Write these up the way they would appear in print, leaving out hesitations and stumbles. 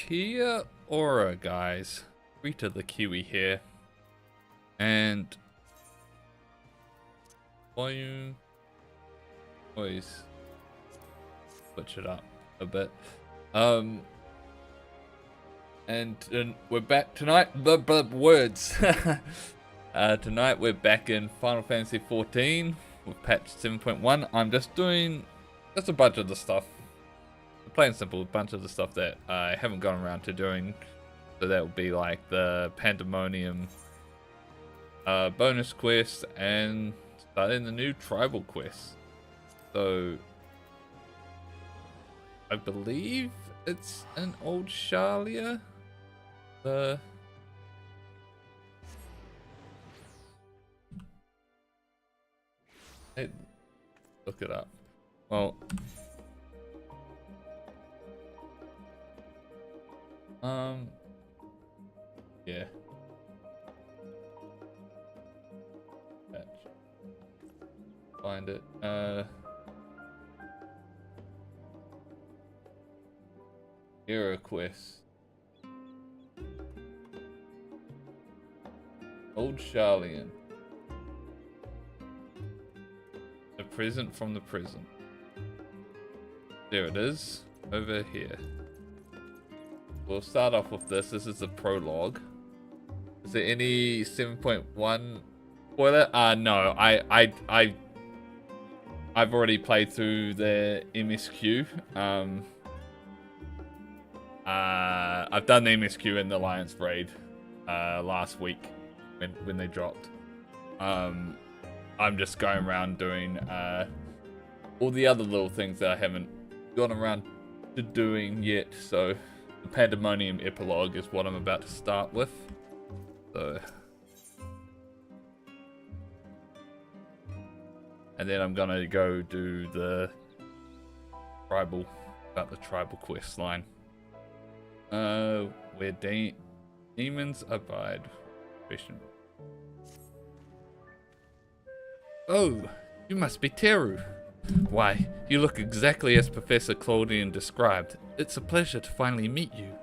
Kia Ora, guys. Rita the Kiwi here. And volume, always switch it up a bit. And we're back tonight. Words. Tonight we're back in Final Fantasy XIV with patch 7.1. I'm just doing a bunch of the stuff. Plain and simple, a bunch of the stuff that I haven't gone around to doing. So that will be like the Pandemonium bonus quest and starting the new tribal quest. So I believe it's an old Shalia. Hey, look it up. Well, yeah. Find it. Hero quest. Old Charlian. A present from the prison. There it is. Over here. We'll start off with this. This is the prologue. Is there any 7.1 spoiler? No. I've already played through the MSQ. I've done the MSQ in the Alliance raid last week when they dropped. I'm just going around doing all the other little things that I haven't gone around to doing yet. So the Pandemonium epilogue is what I'm about to start with. So, and then I'm gonna go do the tribal quest line. Where demons abide. Oh, you must be Teru. Why, you look exactly as Professor Claudian described. It's a pleasure to finally meet you.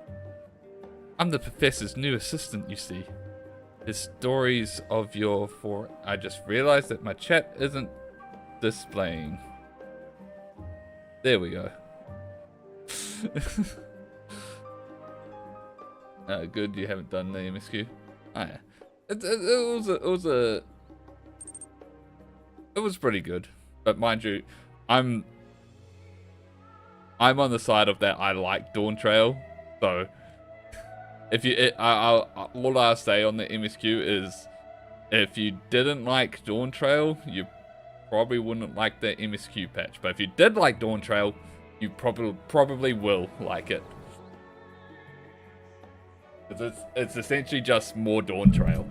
I'm the professor's new assistant, you see. His stories of your I just realized that my chat isn't displaying. There we go. Good, you haven't done the MSQ. Oh, yeah. It was pretty good, but mind you, I'm on the side of that. I like Dawntrail, so if you, all I'll say on the MSQ is, if you didn't like Dawntrail, you probably wouldn't like the MSQ patch. But if you did like Dawntrail, you probably will like it. It's essentially just more Dawntrail.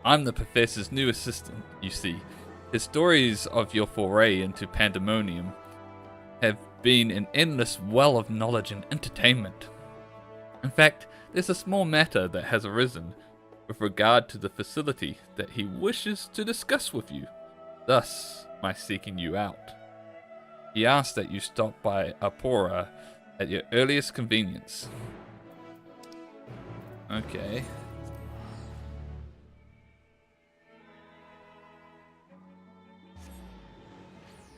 I'm the professor's new assistant, you see. His stories of your foray into Pandemonium have been an endless well of knowledge and entertainment. In fact, there's a small matter that has arisen with regard to the facility that he wishes to discuss with you, thus my seeking you out. He asks that you stop by Apora at your earliest convenience. Okay.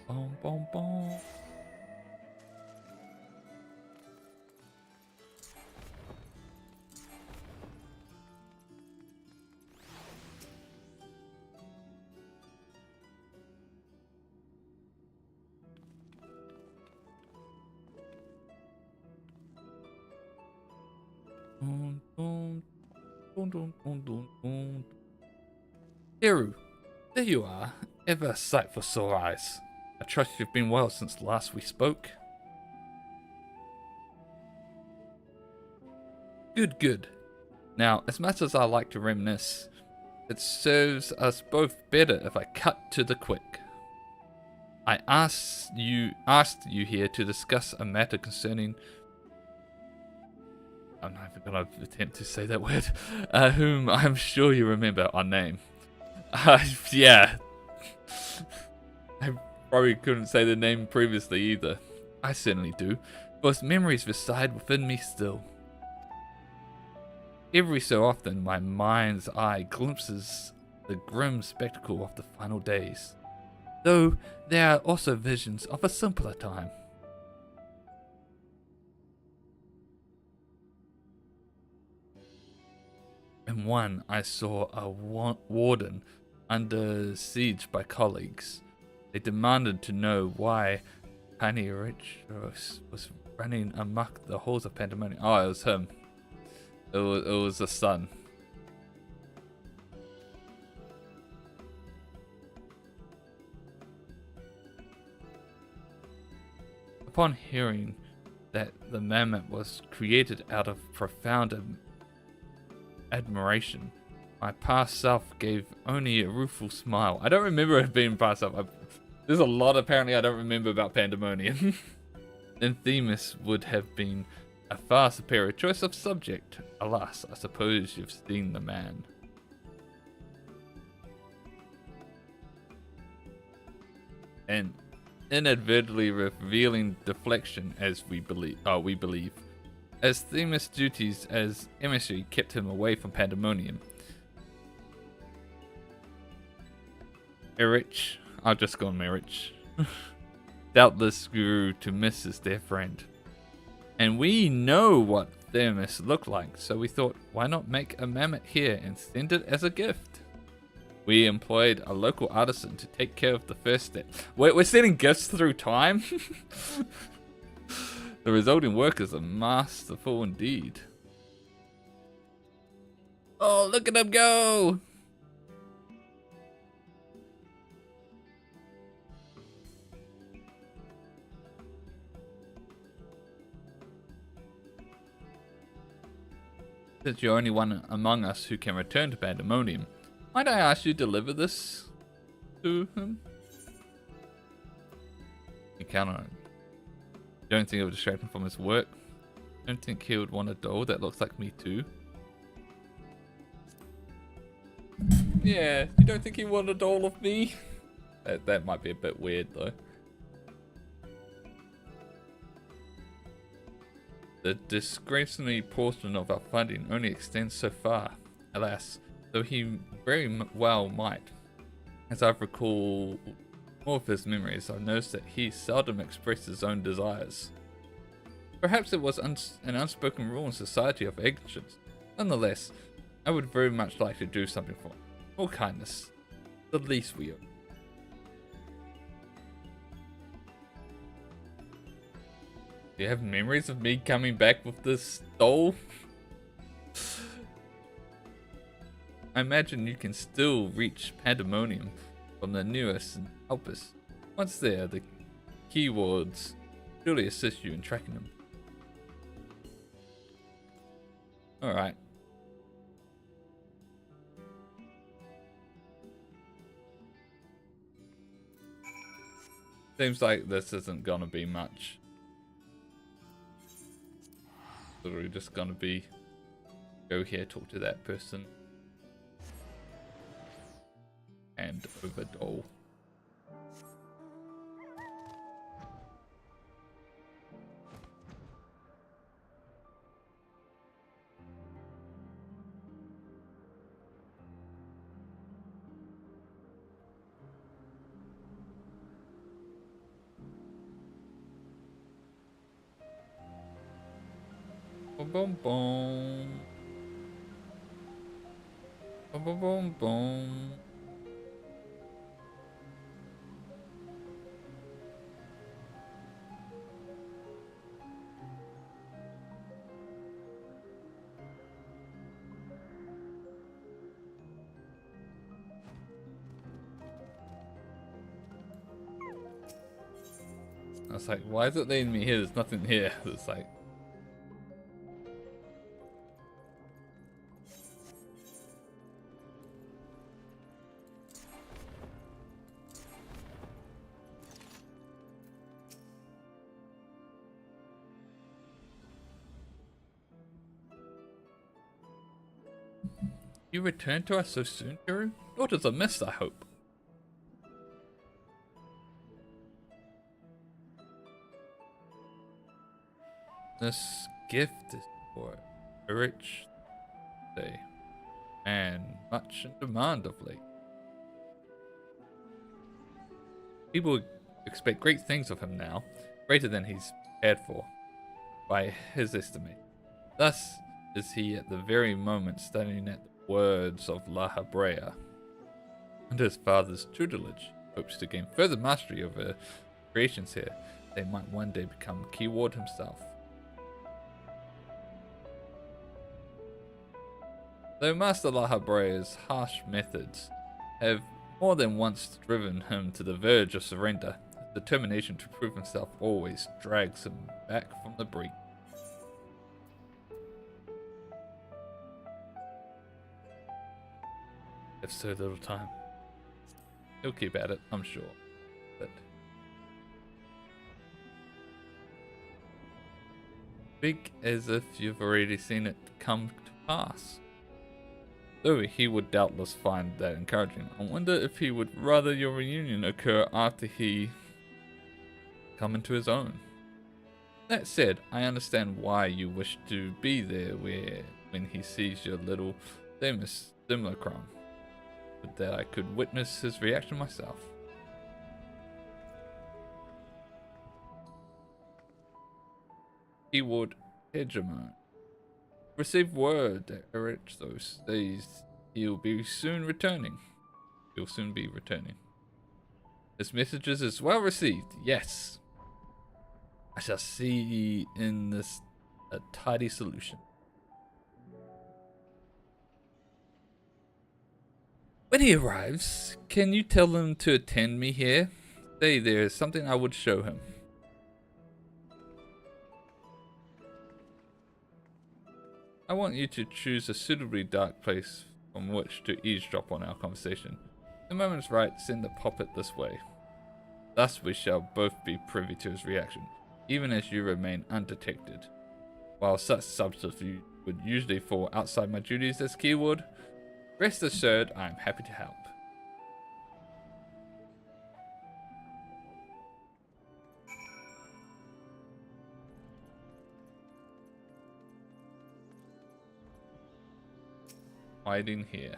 Boom, boom, boom. Teru, there you are. Ever a sight for sore eyes. I trust you've been well since last we spoke. Good, good. Now, as much as I like to reminisce, it serves us both better if I cut to the quick. I asked you here to discuss a matter concerning... I'm not even going to attempt to say that word. Whom I'm sure you remember our name. Yeah. I probably couldn't say the name previously either. I certainly do. Those memories reside within me still. Every so often, my mind's eye glimpses the grim spectacle of the final days, though there are also visions of a simpler time. In one, I saw a warden under siege by colleagues. They demanded to know why Tiny Rich was running amok the halls of Pandemonium. Oh, it was him. It was the son. Upon hearing that the mammoth was created out of profound admiration, my past self gave only a rueful smile. I don't remember it being past self. There's a lot apparently I don't remember about Pandemonium. Then Themis would have been a far superior choice of subject. Alas, I suppose you've seen the man. And inadvertently revealing deflection as we believe. As Themis' duties as emissary kept him away from Pandemonium. Erich, I'll just call him Erich, doubtless grew to miss his dear friend. And we know what Themis looked like, so we thought, why not make a mammoth here and send it as a gift? We employed a local artisan to take care of the first step. We're sending gifts through time? The resulting work is masterful indeed. Oh, look at him go! Since you're only one among us who can return to Pandemonium, might I ask you to deliver this to him? You count on it. Don't think it would distract him from his work. Don't think he would want a doll that looks like me too. Yeah, you don't think he would want a doll of me? That might be a bit weird though. The disgracefully portion of our funding only extends so far, alas, though he very well might. As I recall more of his memories, I've noticed that he seldom expressed his own desires. Perhaps it was an unspoken rule in society of ancients. Nonetheless, I would very much like to do something for him. More kindness, the least we owe. Do you have memories of me coming back with this doll? I imagine you can still reach Pandemonium from the newest and help us. Once there, the keywords surely assist you in tracking them. Alright. Seems like this isn't gonna be much. Literally just gonna be go here, talk to that person, and over doll. Boom, boom, boom. Boom, boom, boom, boom. I was like, why is it letting me here? There's nothing here. It's like, you returned to us so soon, Kuru? What is amiss, I hope? This gift is for a rich day, and much in demand of late. People expect great things of him now, greater than he's prepared for, by his estimate. Thus is he at the very moment studying at the words of La Habrea. Under his father's tutelage, hopes to gain further mastery over creations here. They might one day become Kiwi himself. Though Master La Habrea's harsh methods have more than once driven him to the verge of surrender, his determination to prove himself always drags him back from the brink. Have so little time. He'll keep at it, I'm sure. But speak as if you've already seen it come to pass. Though he would doubtless find that encouraging, I wonder if he would rather your reunion occur after he come into his own. That said, I understand why you wish to be there when he sees your little simulacrum, but that I could witness his reaction myself. He would hegemon. Receive word that Erich those days he'll soon be returning. His messages is well received, yes. I shall see in this a tidy solution. When he arrives, can you tell him to attend me here? Say there is something I would show him. I want you to choose a suitably dark place from which to eavesdrop on our conversation. The moment's right, send the puppet this way. Thus we shall both be privy to his reaction, even as you remain undetected. While such subterfuge would usually fall outside my duties as Kiwi, rest assured I am happy to help. Hiding here.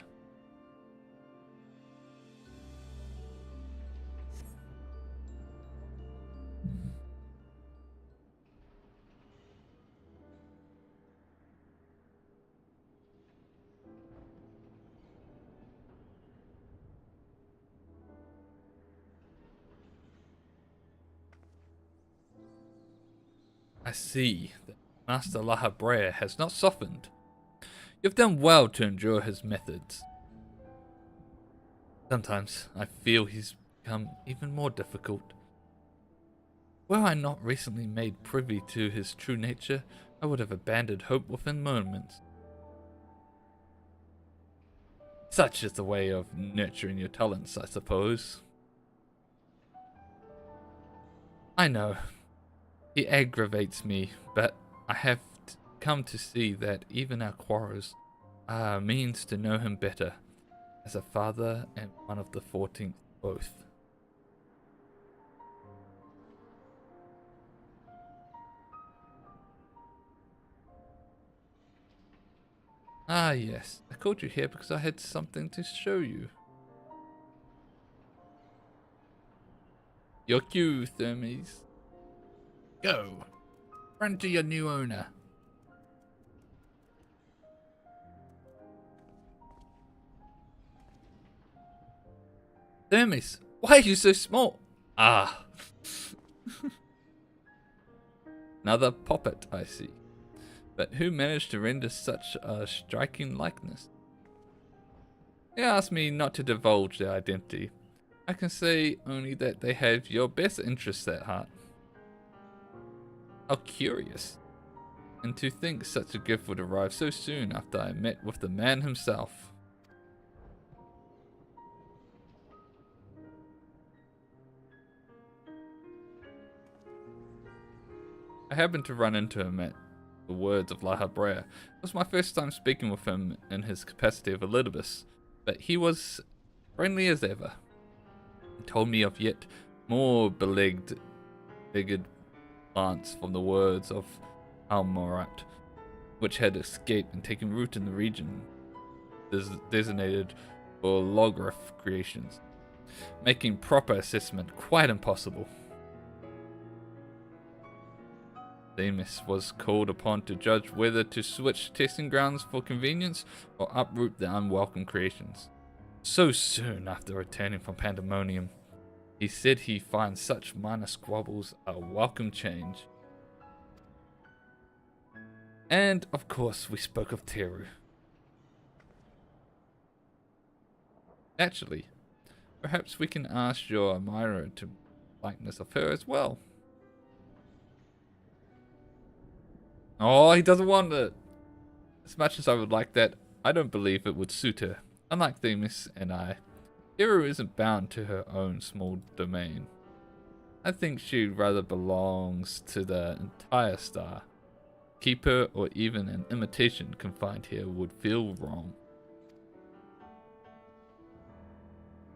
I see that Master La Habrea has not softened. You've done well to endure his methods. Sometimes I feel he's become even more difficult. Were I not recently made privy to his true nature, I would have abandoned hope within moments. Such is the way of nurturing your talents, I suppose. I know. He aggravates me, but I have come to see that even our quarrels are a means to know him better, as a father and one of the 14th both. Ah yes, I called you here because I had something to show you. Your cue, Thermes. Go. Run to your new owner. Thermes, why are you so small? Ah. Another puppet, I see. But who managed to render such a striking likeness? They asked me not to divulge their identity. I can say only that they have your best interests at heart. How curious. And to think such a gift would arrive so soon after I met with the man himself. I happened to run into him at the words of La Habrea. It was my first time speaking with him in his capacity of Elidibus, but he was friendly as ever. He told me of yet more beleaguered plants from the words of Almorat, which had escaped and taken root in the region designated for lograph creations, making proper assessment quite impossible. Themis was called upon to judge whether to switch testing grounds for convenience or uproot the unwelcome creations. So soon after returning from Pandemonium, he said he finds such minor squabbles a welcome change. And of course we spoke of Teru. Naturally, perhaps we can ask your admirer to likeness of her as well. Oh, he doesn't want it. As much as I would like that, I don't believe it would suit her. Unlike Themis and I, Teru isn't bound to her own small domain. I think she rather belongs to the entire star. Keep her or even an imitation confined here would feel wrong.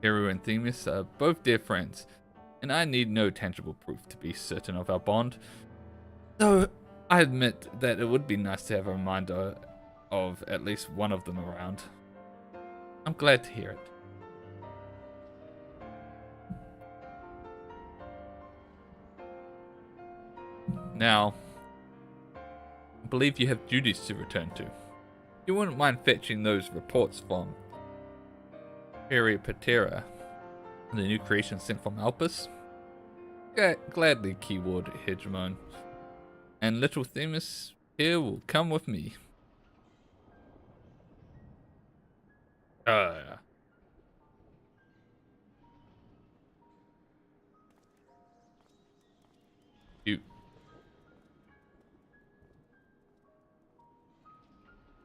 Teru and Themis are both dear friends, and I need no tangible proof to be certain of our bond. Though I admit that it would be nice to have a reminder of at least one of them around. I'm glad to hear it. Now, I believe you have duties to return to. You wouldn't mind fetching those reports from Peripatera, the new creation sent from Alpus? Gladly, keyword hegemon. And little Themis here will come with me. Cute.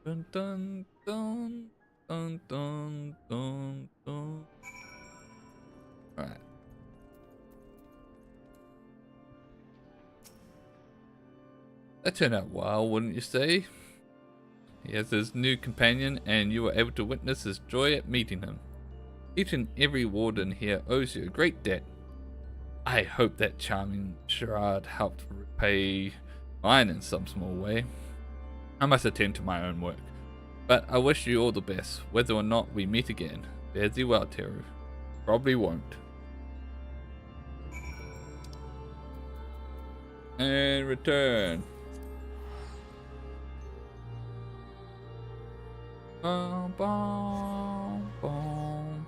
Dun dun dun dun dun dun dun. Alright. That turned out well, wouldn't you say? He has his new companion, and you were able to witness his joy at meeting him. Each and every warden here owes you a great debt. I hope that charming charade helped repay mine in some small way. I must attend to my own work, but I wish you all the best, whether or not we meet again. Fare thee well, Teru. Probably won't. And return. Bum, bum, bum.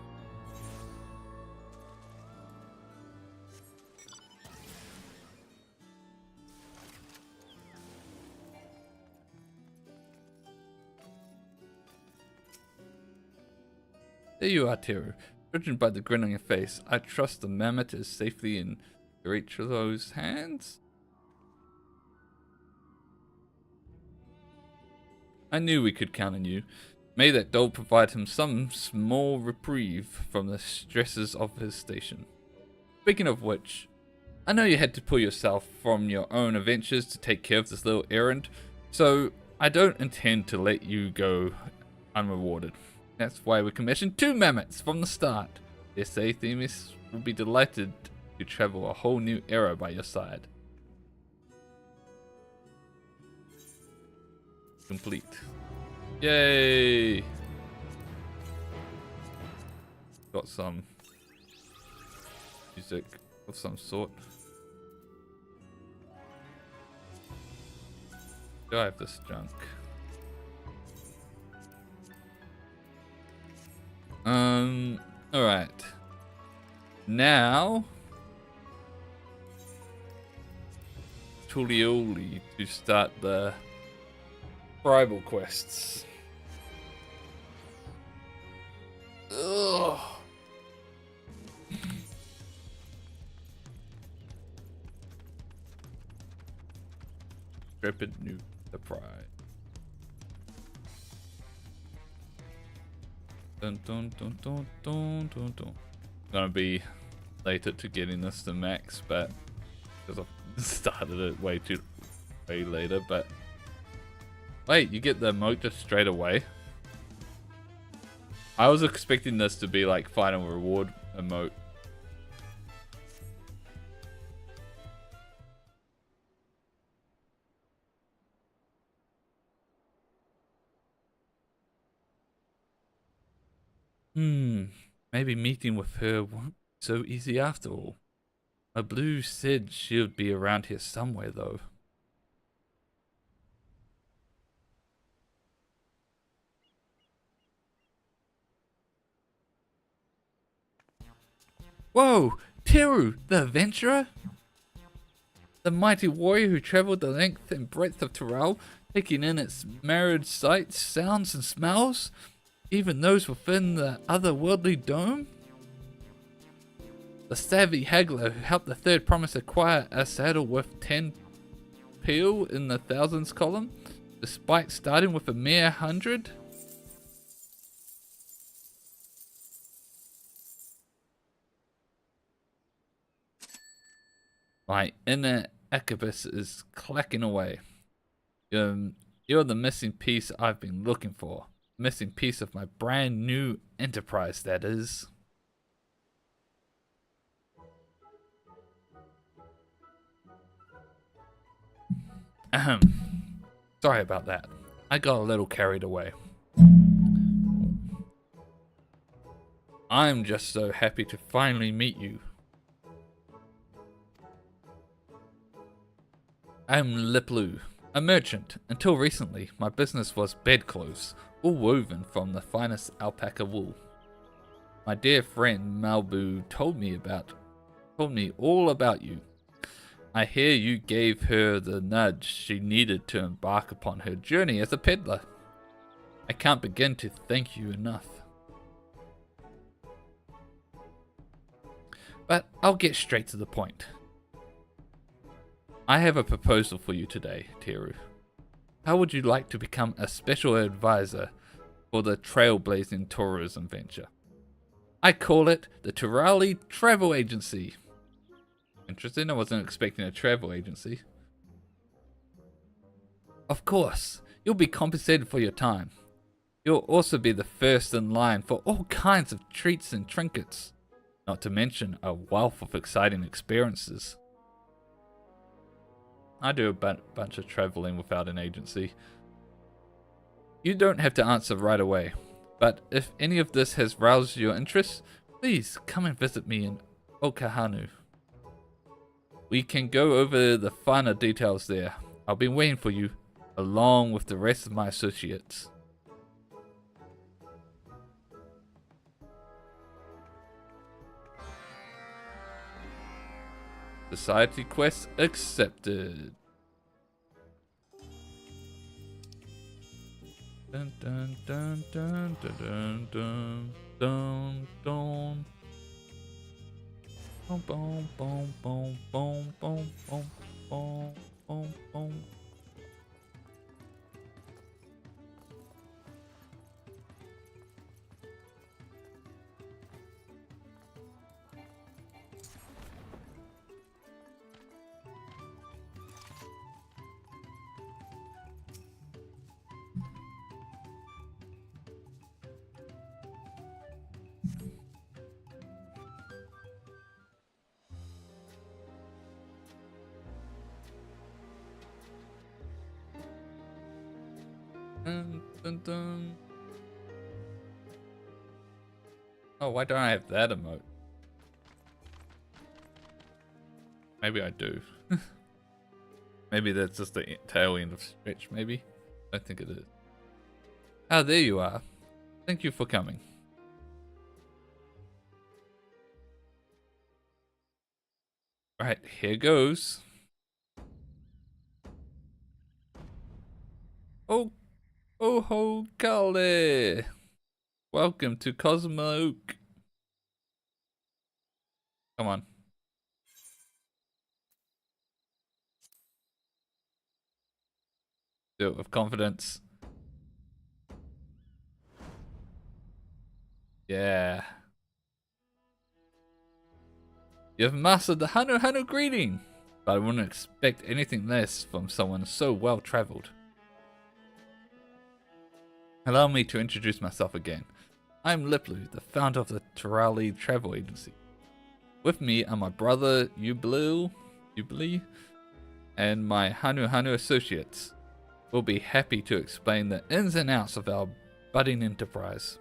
There you are, Teru. Judging by the grin on your face, I trust the mammoth is safely in Eurythro's hands? I knew we could count on you. May that doll provide him some small reprieve from the stresses of his station. Speaking of which, I know you had to pull yourself from your own adventures to take care of this little errand, so I don't intend to let you go unrewarded. That's why we commissioned 2 mammoths from the start. They say Themis will be delighted to travel a whole new era by your side. Complete. Yay! Got some music of some sort. Do I have this junk? Alright. Now Tulioli to start the tribal quests. Ugh. Intrepid new the pride. Dun dun dun dun dun dun dun. Gonna be later to getting this to max, but because I started it way later. But wait, you get the emote just straight away? I was expecting this to be like final reward emote. Maybe meeting with her won't be so easy after all. My blue said she'll be around here somewhere though. Whoa! Teru, the adventurer? The mighty warrior who traveled the length and breadth of Dawntrail, taking in its myriad sights, sounds, and smells, even those within the otherworldly dome? The savvy haggler who helped the third promise acquire a saddle worth 10 peel in the thousands column, despite starting with a mere 100? My inner arquebus is clacking away. You're the missing piece I've been looking for. Missing piece of my brand new enterprise, that is. Ahem. Sorry about that. I got a little carried away. I'm just so happy to finally meet you. I'm Liplu, a merchant. Until recently, my business was bedclothes, all woven from the finest alpaca wool. My dear friend Malbu told me all about you. I hear you gave her the nudge she needed to embark upon her journey as a peddler. I can't begin to thank you enough. But I'll get straight to the point. I have a proposal for you today, Teru. How would you like to become a special advisor for the trailblazing tourism venture? I call it the Turali Travel Agency. Interesting, I wasn't expecting a travel agency. Of course, you'll be compensated for your time. You'll also be the first in line for all kinds of treats and trinkets, not to mention a wealth of exciting experiences. I do a bunch of traveling without an agency. You don't have to answer right away, but if any of this has roused your interest, please come and visit me in Okahanu. We can go over the finer details there. I'll be waiting for you, along with the rest of my associates. Society quest accepted. Dun dun dun dun dun dun dun dun. Boom boom boom boom boom boom boom boom boom boom. Dun, dun, dun. Oh, why don't I have that emote? Maybe I do. Maybe that's just the tail end of stretch, maybe? I don't think it is. Ah, there you are. Thank you for coming. Right, here goes. Oh, oh ho, Kale! Welcome to Cosmo. Come on. Do it with confidence. Yeah. You've mastered the Hanu Hanu greeting, but I wouldn't expect anything less from someone so well traveled. Allow me to introduce myself again. I'm Liplu, the founder of the Terali Travel Agency. With me are my brother Ubli, and my Hanu associates. We'll be happy to explain the ins and outs of our budding enterprise.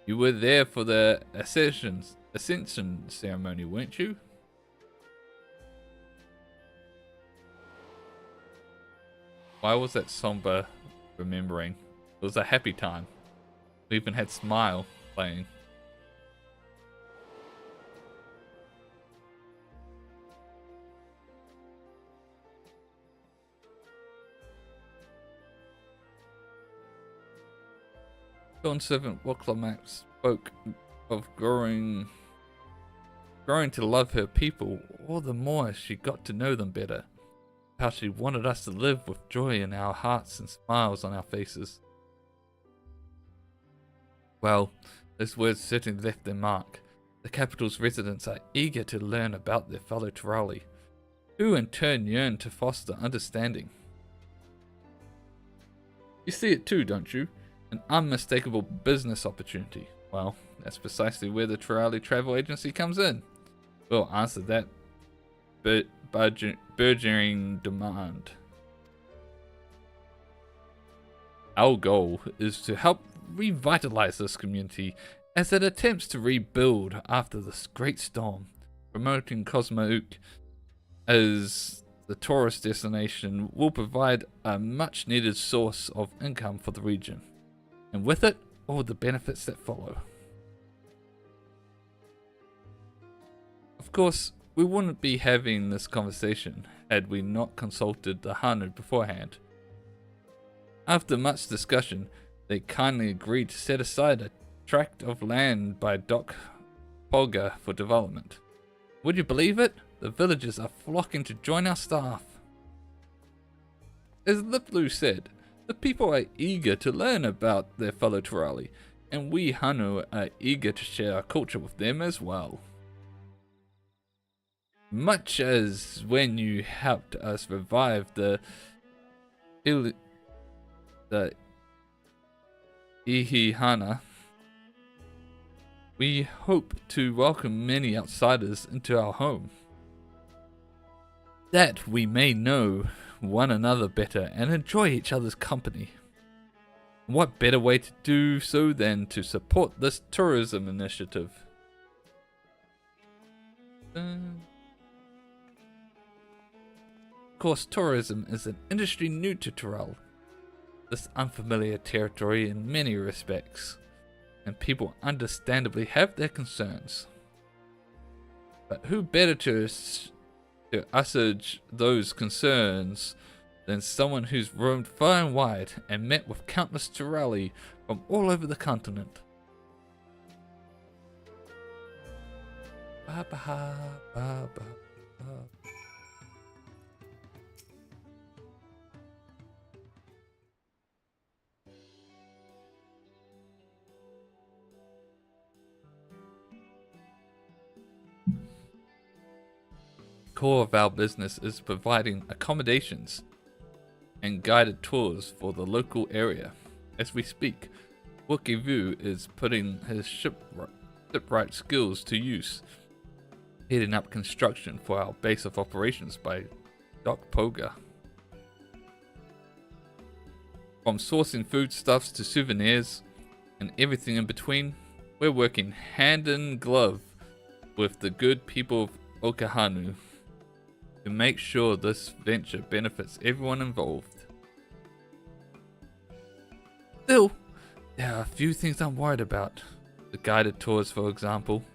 You were there for the ascension ceremony, weren't you? Why was that somber remembering? It was a happy time. We even had Smile playing. Dawn servant Waklamak spoke of growing to love her people all the more as she got to know them better. How she wanted us to live with joy in our hearts and smiles on our faces. Well, those words certainly left their mark. The capital's residents are eager to learn about their fellow Terali, who in turn yearn to foster understanding. You see it too, don't you? An unmistakable business opportunity. Well, that's precisely where the Terali Travel Agency comes in. We'll answer that burgeoning demand. Our goal is to help revitalize this community as it attempts to rebuild after this great storm, promoting Cosmouk as the tourist destination will provide a much needed source of income for the region, and with it, all the benefits that follow. Of course, we wouldn't be having this conversation had we not consulted the Hanu beforehand. After much discussion, they kindly agreed to set aside a tract of land by Doc Polga for development. Would you believe it? The villagers are flocking to join our staff. As Liplu said, the people are eager to learn about their fellow Terali, and we Hanu are eager to share our culture with them as well. Much as when you helped us revive the Ihihana, we hope to welcome many outsiders into our home, that we may know one another better and enjoy each other's company. What better way to do so than to support this tourism initiative? Of course, tourism is an industry new to Terral, this unfamiliar territory in many respects, and people understandably have their concerns. But who better to assuage those concerns than someone who's roamed far and wide and met with countless Terali from all over the continent? Ba ba ba ba ba. Core of our business is providing accommodations and guided tours for the local area. As we speak, Wukivu is putting his shipwright skills to use, heading up construction for our base of operations by Doc Poga. From sourcing foodstuffs to souvenirs and everything in between, we're working hand in glove with the good people of Okahanu to make sure this venture benefits everyone involved. Still, there are a few things I'm worried about. The guided tours, for example.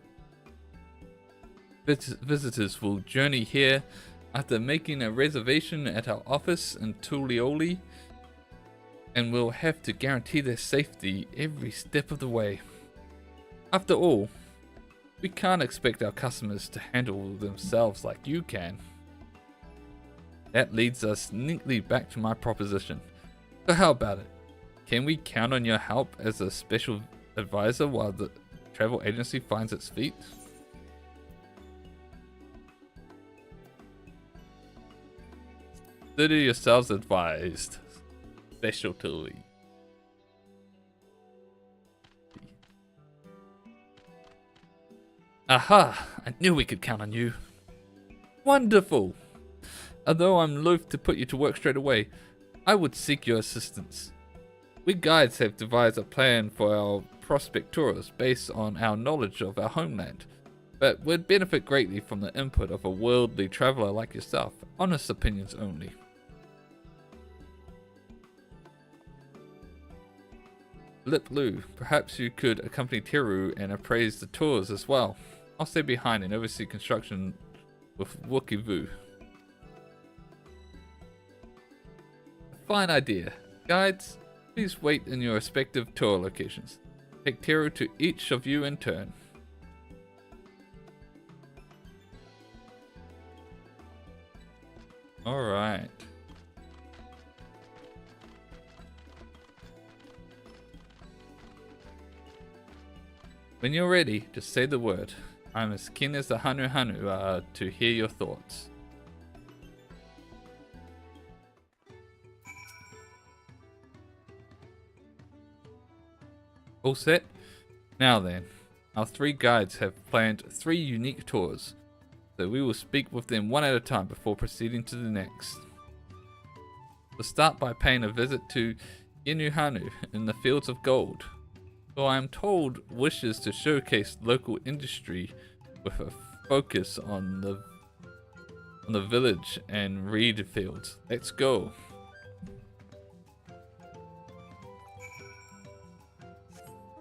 Visitors will journey here after making a reservation at our office in Tulioli, and we'll have to guarantee their safety every step of the way. After all, we can't expect our customers to handle themselves like you can. That leads us neatly back to my proposition. So how about it? Can we count on your help as a special advisor while the travel agency finds its feet? Consider yourselves advised. Specialty. Aha! I knew we could count on you. Wonderful! Although I'm loath to put you to work straight away, I would seek your assistance. We guides have devised a plan for our prospect tours based on our knowledge of our homeland, but would benefit greatly from the input of a worldly traveller like yourself. Honest opinions only. Lip Lu, perhaps you could accompany Teru and appraise the tours as well. I'll stay behind and oversee construction with Wookie Vu. Fine idea. Guides, please wait in your respective tour locations. Take Teru to each of you in turn. Alright. When you're ready, just say the word. I'm as keen as the Hanu Hanu are to hear your thoughts. All set? Now then, our three guides have planned 3 unique tours, so we will speak with them one at a time before proceeding to the next. We'll start by paying a visit to Yenuhanu in the Fields of Gold, who I am told wishes to showcase local industry with a focus on the village and reed fields. Let's go.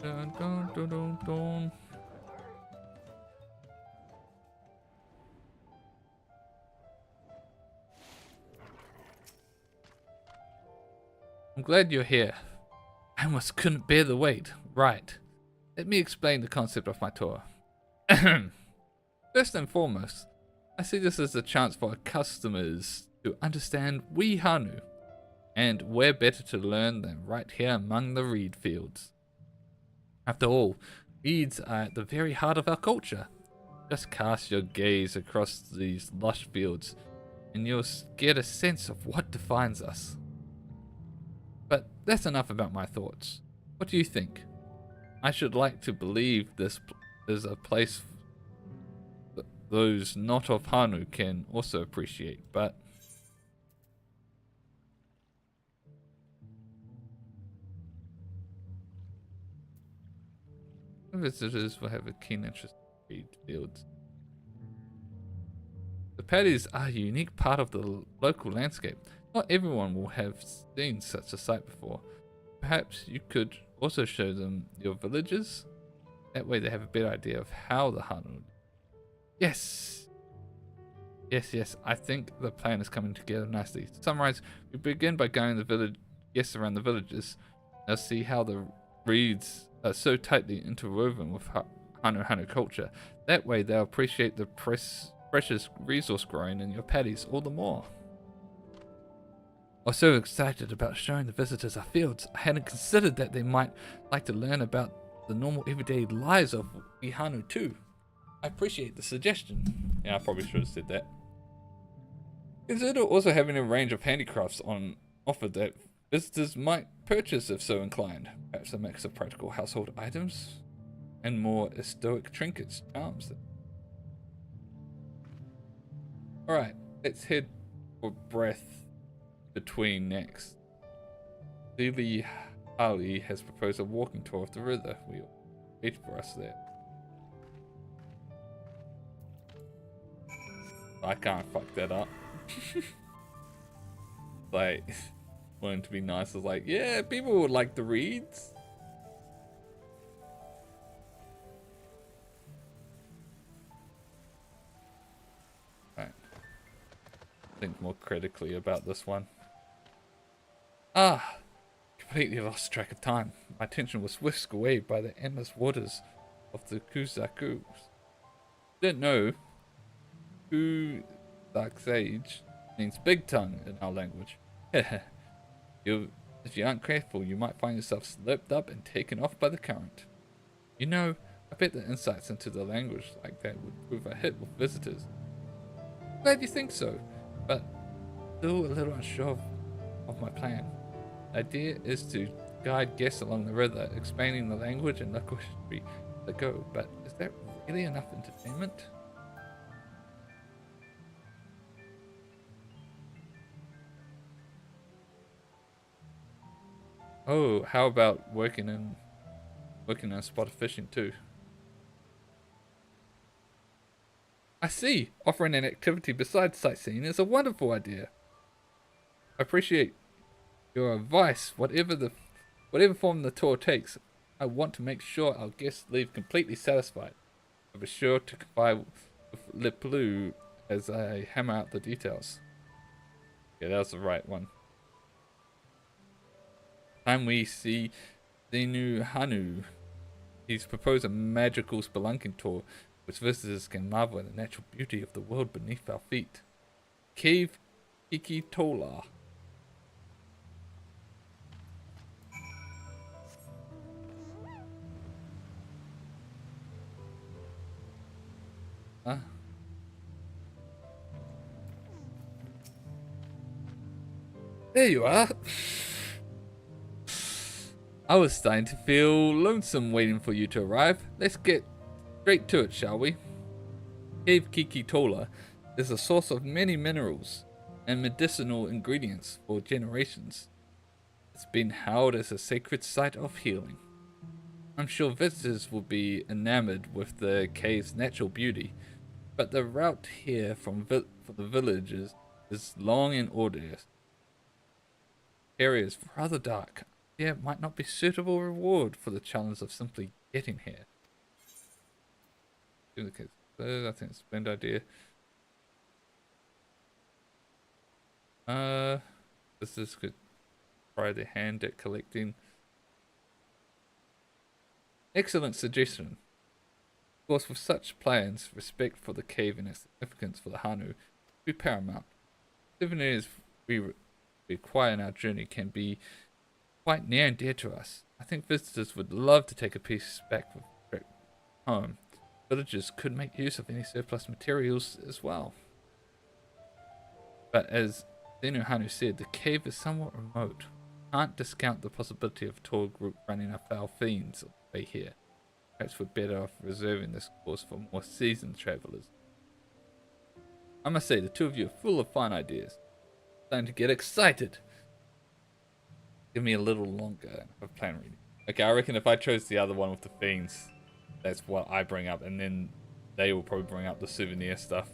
Dun, dun, dun, dun, dun. I'm glad you're here. I almost couldn't bear the wait. Right. Let me explain the concept of my tour. First and foremost, I see this as a chance for our customers to understand we Hanu, and where better to learn than right here among the reed fields. After all, reeds are at the very heart of our culture. Just cast your gaze across these lush fields, and you'll get a sense of what defines us. But that's enough about my thoughts. What do you think? I should like to believe this is a place that those not of Hanu can also appreciate, but visitors will have a keen interest in reed fields. The paddies are a unique part of the local landscape. Not everyone will have seen such a sight before. Perhaps you could also show them your villages. That way they have a better idea of how the Hanu. Yes! Yes, I think the plan is coming together nicely. To summarize, we begin by going the village, around the villages. Now see how the reeds are so tightly interwoven with Hanu culture. That way they'll appreciate the precious resource growing in your paddies all the more. I was so excited about showing the visitors our fields, I hadn't considered that they might like to learn about the normal everyday lives of we Hanu too. I appreciate the suggestion. Yeah, I probably should have said that. Consider also having a range of handicrafts on offer that visitors might purchase if so inclined. Perhaps a mix of practical household items and more stoic trinkets, charms. Alright, let's head for breath between next. Lily Ali has proposed a walking tour of the river. We'll wait for us there. I can't fuck that up. Like, wanting to be nice is like, yeah, people would like the reeds. Right. Think more critically about this one. Completely lost track of time. My attention was whisked away by the endless waters of the Kuzakus. Didn't know Kuzaksage means big tongue in our language. If you aren't careful, you might find yourself slipped up and taken off by the current. You know, I bet the insights into the language like that would prove a hit with visitors. Glad you think so, but still a little unsure of my plan. The idea is to guide guests along the river, explaining the language and local history that go, but is that really enough entertainment? Oh, how about working in a spot of fishing too? I see. Offering an activity besides sightseeing is a wonderful idea. I appreciate your advice, whatever form the tour takes. I want to make sure our guests leave completely satisfied. I'll be sure to comply with Le Bleu as I hammer out the details. Yeah, that was the right one. Time we see Denu Hanu. He's proposed a magical spelunking tour, which visitors can marvel at the natural beauty of the world beneath our feet. Cave Kikitola. Huh? There you are. I was starting to feel lonesome waiting for you to arrive. Let's get straight to it, shall we? Cave Kikitola is a source of many minerals and medicinal ingredients for generations. It's been held as a sacred site of healing. I'm sure visitors will be enamored with the cave's natural beauty, but the route here for the villages is long and arduous. The area is rather dark. Yeah, it might not be suitable reward for the challenge of simply getting here. I think it's a splendid idea. This is good. Try their hand at collecting. Excellent suggestion. Of course, with such plans, respect for the cave and its significance for the Hanu be paramount. Souvenirs we require in our journey can be quite near and dear to us. I think visitors would love to take a piece back home. Villagers could make use of any surplus materials as well. But as Denu Hanu said, the cave is somewhat remote. Can't discount the possibility of a tour group running afoul fiends on the way here. Perhaps we're better off reserving this course for more seasoned travellers. I must say, the two of you are full of fine ideas. Starting to get excited. Give me a little longer. I've planned reading. Okay, I reckon if I chose the other one with the fiends, that's what I bring up, and then they will probably bring up the souvenir stuff.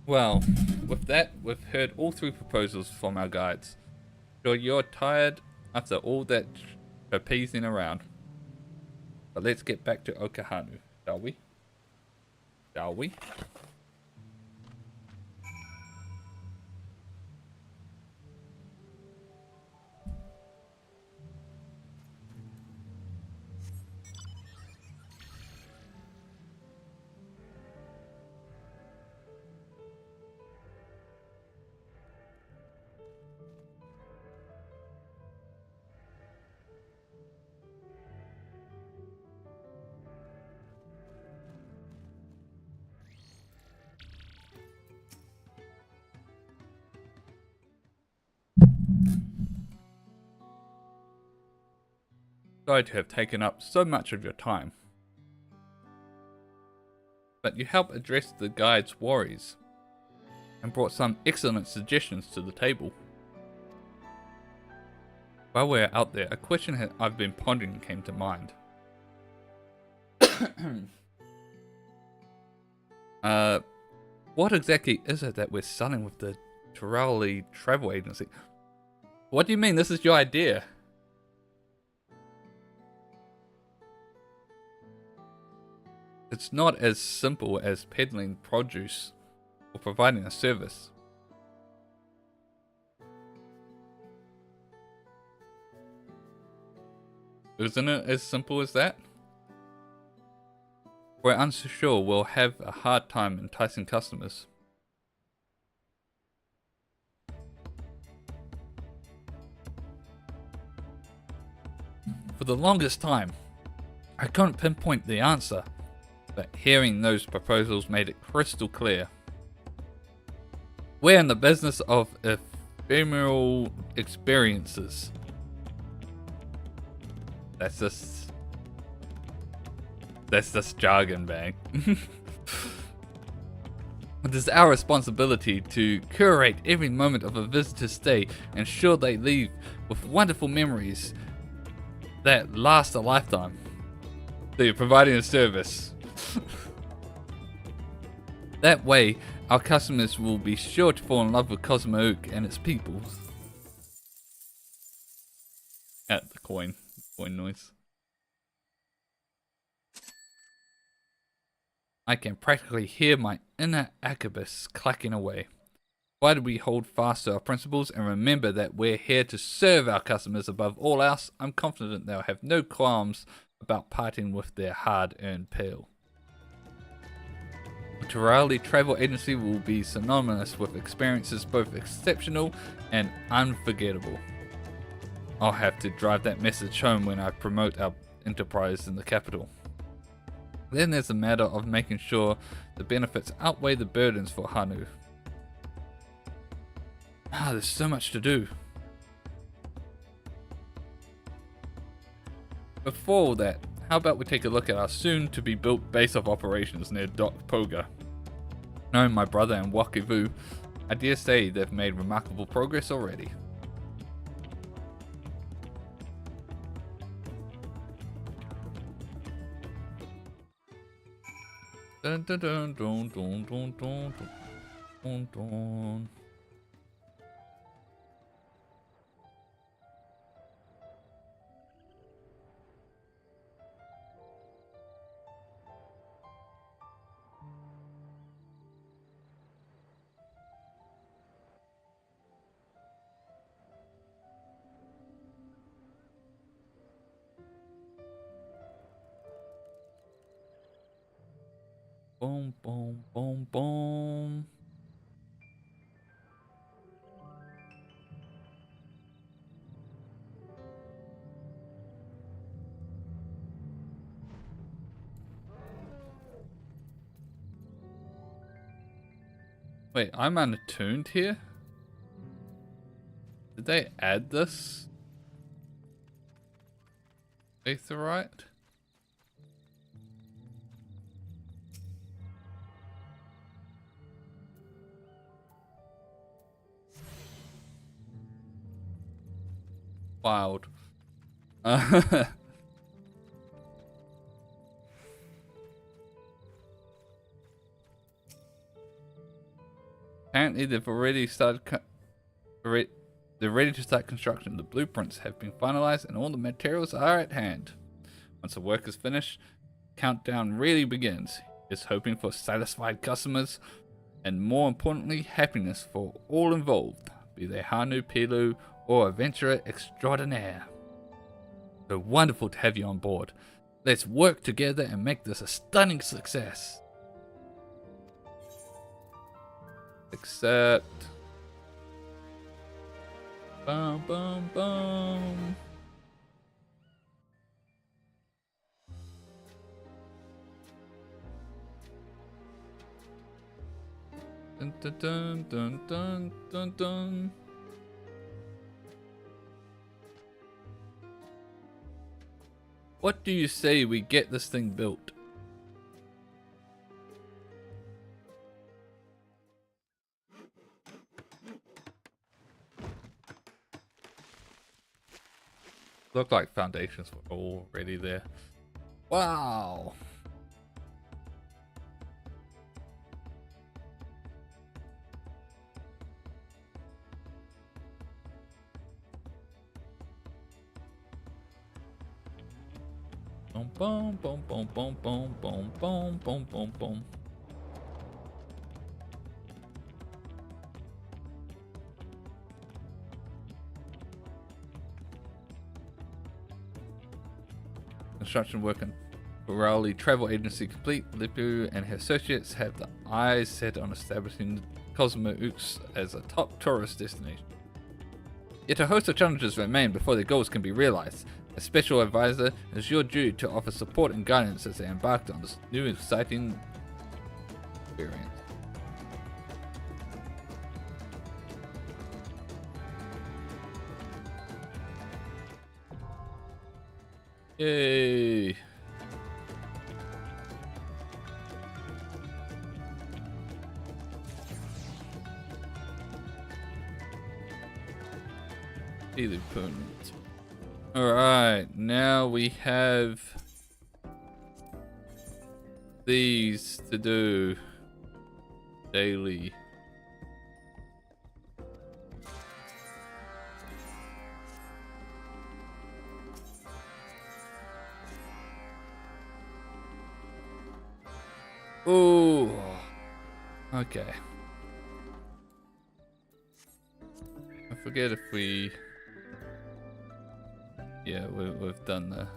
Well, with that, we've heard all 3 proposals from our guides. Sure, you're tired after all that trapezing around. But let's get back to Okahanu, shall we? Shall we? Sorry to have taken up so much of your time, but you helped address the guide's worries and brought some excellent suggestions to the table. While we're out there, a question I've been pondering came to mind. What exactly is it that we're selling with the Dawntrail travel agency? What do you mean this is your idea? It's not as simple as peddling produce or providing a service. Isn't it as simple as that? We're unsure we'll have a hard time enticing customers. For the longest time, I couldn't pinpoint the answer. But hearing those proposals made it crystal clear. We're in the business of ephemeral experiences. That's That's just jargon, bang. It is our responsibility to curate every moment of a visitor's stay and ensure they leave with wonderful memories that last a lifetime. So you're providing a service. That way, our customers will be sure to fall in love with Cosmook and its people. At the coin noise. I can practically hear my inner Agabus clacking away. Why do we hold fast to our principles and remember that we're here to serve our customers above all else? I'm confident they'll have no qualms about parting with their hard-earned pearl. The Torali Travel Agency will be synonymous with experiences both exceptional and unforgettable. I'll have to drive that message home when I promote our enterprise in the capital. Then there's a matter of making sure the benefits outweigh the burdens for Hanu. There's so much to do. Before all that, how about we take a look at our soon-to-be-built base of operations near Dock Poga. Knowing my brother and Wakivu, I dare say they've made remarkable progress already. Dun dun dun dun dun dun dun dun dun. Boom, boom, boom, boom. Wait, I'm unattuned here? Did they add this? Aetherite? Wild. Apparently they've already started they're ready to start construction. The blueprints have been finalized and all the materials are at hand. Once the work is finished, countdown really begins. It's hoping for satisfied customers and, more importantly, happiness for all involved, be they Hanu, Pilu, or adventurer extraordinaire. So wonderful to have you on board. Let's work together and make this a stunning success. Accept. Bum bum bum. Dun dun dun dun dun dun dun. What do you say we get this thing built? Look like foundations were already there. Wow. Boom, boom, boom, boom, boom, boom, boom, boom, boom, boom, boom. Construction work on Borali Travel Agency complete. Lipu and her associates have the eyes set on establishing Cosmo Ooks as a top tourist destination. Yet a host of challenges remain before their goals can be realized. As special advisor, it is your duty to offer support and guidance as they embark on this new exciting experience. Yay! Daily opponent. Alright, now we have these to do. Daily. Oh, okay. I forget if we... Yeah, we've done the...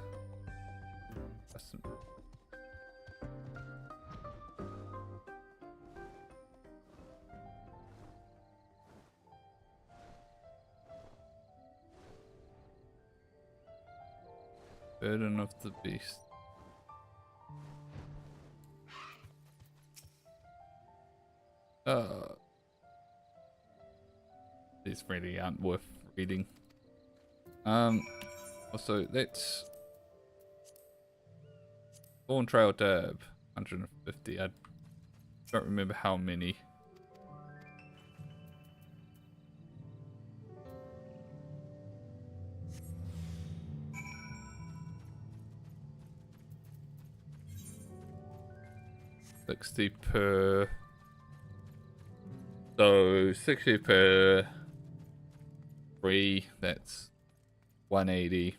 Burden of the Beast. These really aren't worth reading. Also, let's... Dawntrail tab, 150. I don't remember how many. $60 per... So, 60 per 3, that's 180.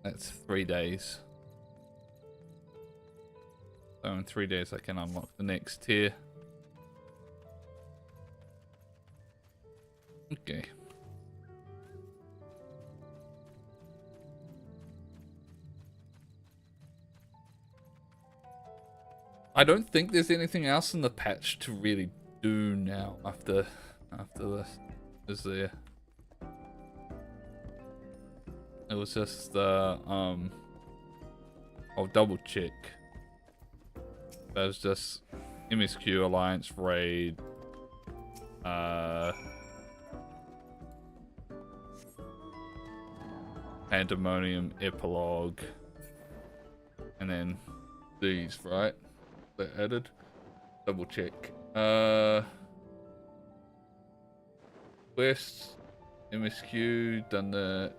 That's 3 days. So in 3 days I can unlock the next tier. Okay. I don't think there's anything else in the patch to really do now after this. Is there? It was just I'll double check. That was just MSQ Alliance raid. Pandemonium epilogue, and then these, right? They're added. Double check. Quests, MSQ, done that.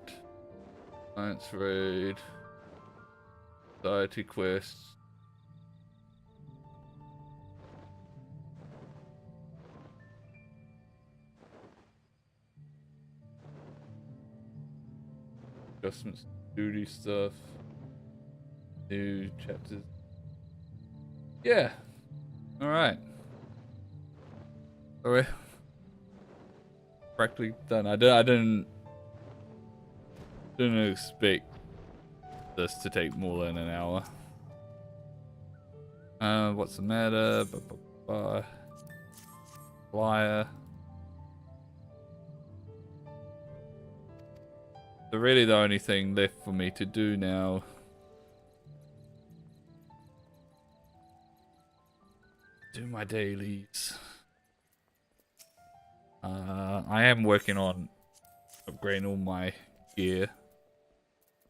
Alliance raid, society quests. Adjustments, duty stuff, new chapters. Yeah. All right. So we're practically done. I didn't expect this to take more than an hour. What's the matter? Flyer. So really the only thing left for me to do now do my dailies. I am working on upgrading all my gear.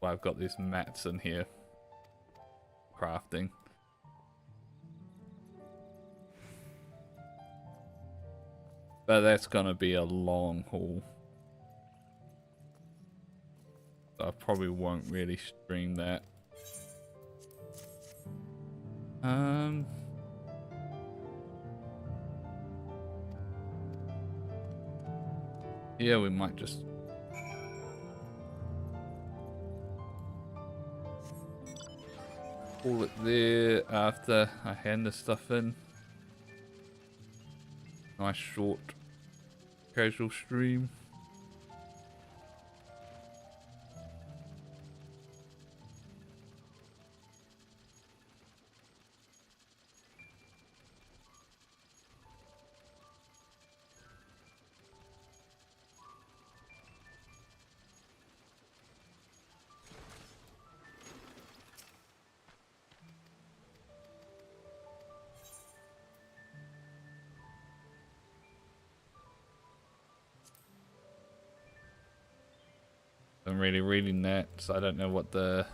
Well, I've got these mats in here crafting. But that's gonna be a long haul. I probably won't really stream that. Yeah, we might just call it there after I hand the stuff in. Nice short casual stream. I'm really reading that, so I don't know what the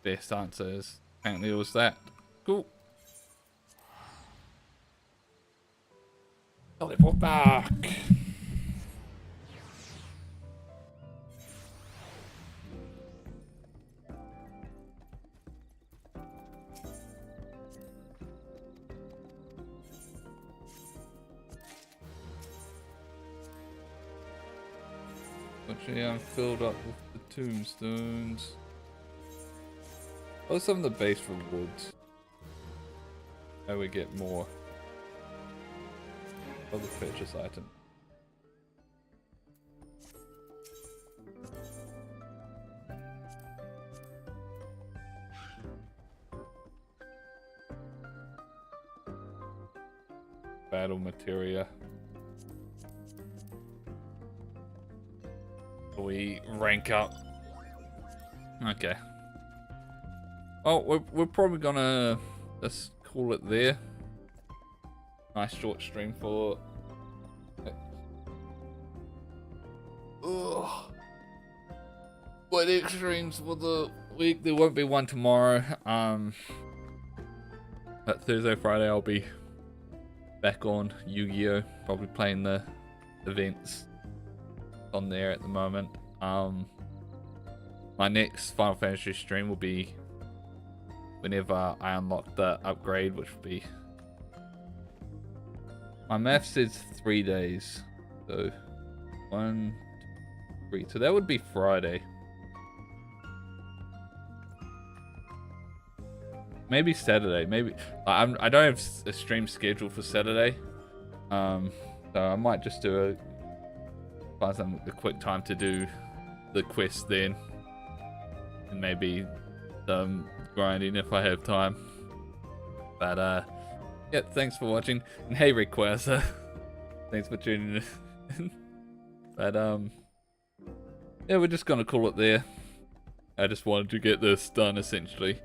best answer is. Apparently it was that. Cool. Teleport back. Actually, I'm filled up with the tombstones. Oh, some of the base rewards. How we get more of the purchase item. Battle materia. We rank up. Okay. Oh, we're probably gonna just call it there. Nice short stream for. Ugh. What extremes for the week? There won't be one tomorrow. But Thursday, Friday, I'll be back on Yu-Gi-Oh. Probably playing the events on there at the moment. My next Final Fantasy stream will be whenever I unlock the upgrade, which will be, my math says 3 days, so 1, 2, 3, so that would be Friday. Maybe Saturday, maybe. I don't have a stream scheduled for Saturday, so I might just do find a quick time to do the quest then, and maybe some grinding if I have time. But yeah, thanks for watching, and hey Rayquaza, thanks for tuning in. But yeah, we're just gonna call it there. I just wanted to get this done essentially.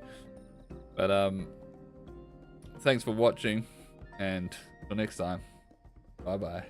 But thanks for watching, and till next time, bye bye.